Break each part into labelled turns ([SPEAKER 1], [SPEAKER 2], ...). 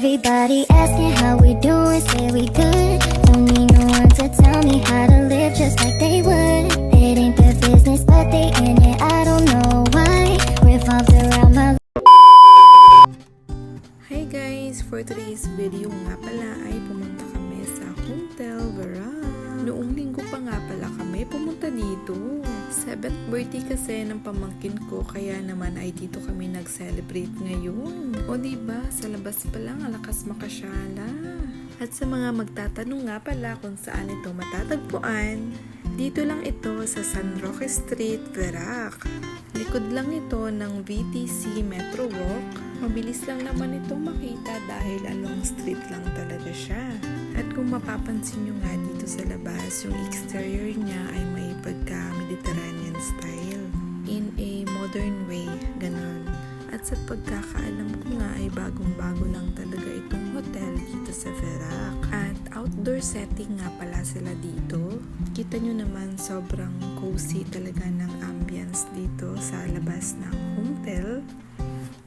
[SPEAKER 1] Everybody asking how we doing, say we good. Don't need no one to tell me how to live just like they would. It ain't their business, but they in it, I don't know why. Revolves around my.
[SPEAKER 2] Hi guys! For today's video nga pala ay pumunta kami sa Hotel Verac. Noong linggo pa nga pala kami pumunta dito. 7th birthday kasi ng pamangkin ko, kaya naman ay dito kami nag-celebrate ngayon. O diba, sa labas pa lang alakas makasyala. At sa mga magtatanong nga pala kung saan ito matatagpuan, dito lang ito sa San Roque Street, Verac. Likod lang ito ng VTC Metro Walk. Mabilis lang naman ito makita dahil along street lang talaga siya. At kung mapapansin nyo nga dito sa labas, yung exterior niya ay may pagka-Mediterranean style. In a modern way, ganon. At sa pagkakaalam ko nga ay bagong-bago lang talaga itong hotel dito sa Verac. At outdoor setting nga pala sila dito. Kita nyo naman sobrang cozy talaga ng ambience dito sa labas ng hotel.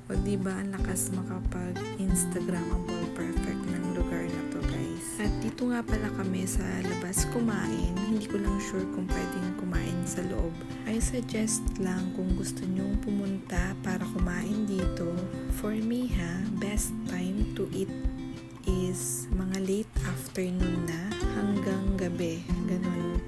[SPEAKER 2] O diba, ang lakas makapag-Instagrammable perfect ng lugar na to guys. At dito nga pala kami sa labas kumain. Hindi ko lang sure kung pwedeng kumain sa loob. I suggest lang kung gusto nyong pumunta para kumain dito. For me best time to eat is mga late afternoon na hanggang gabi. Ganon.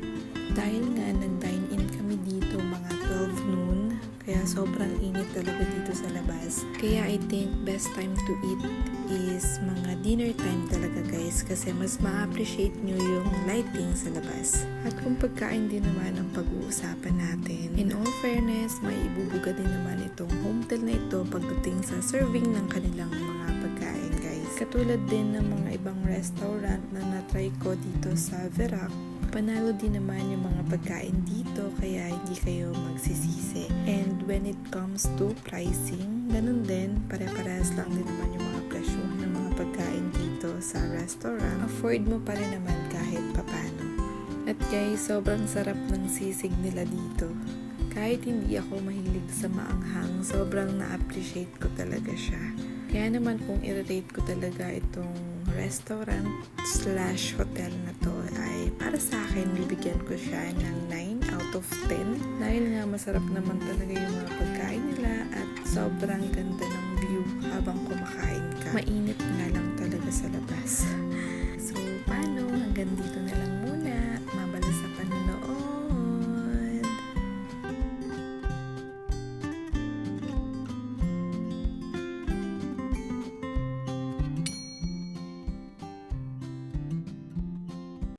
[SPEAKER 2] Dahil nga nag-dine in kami dito mga 12 noon. Kaya sobrang init talaga dito sa labas. Kaya I think best time to eat is mga dinner time talaga guys. Kasi mas ma-appreciate nyo yung lighting sa labas. At kung pagkain din naman ang pag-uusapan natin, in all fairness, may ibubuga din naman itong hotel na ito pagdating sa serving ng kanilang mga pagkain guys. Katulad din ng mga ibang restaurant na na-try ko dito sa Verac, panalo din naman yung mga pagkain dito kaya hindi kayo magsisisi. And when it comes to pricing, ganun din, pare-parehas lang din naman yung mga presyo ng mga pagkain dito sa restaurant. Afford mo pa rin naman kahit papano. At guys, sobrang sarap ng sisig nila dito. Kahit hindi ako mahilig sa maanghang, sobrang na-appreciate ko talaga siya. Kaya naman kung i-rate ko talaga itong restaurant/hotel na to ay para sa akin bibigyan ko siya ng 9 out of 10 dahil nga masarap naman talaga yung mga pagkain nila at sobrang ganda ng view habang kumakain ka. Mainit nga lang talaga sa labas. So paano? Hanggang dito na lang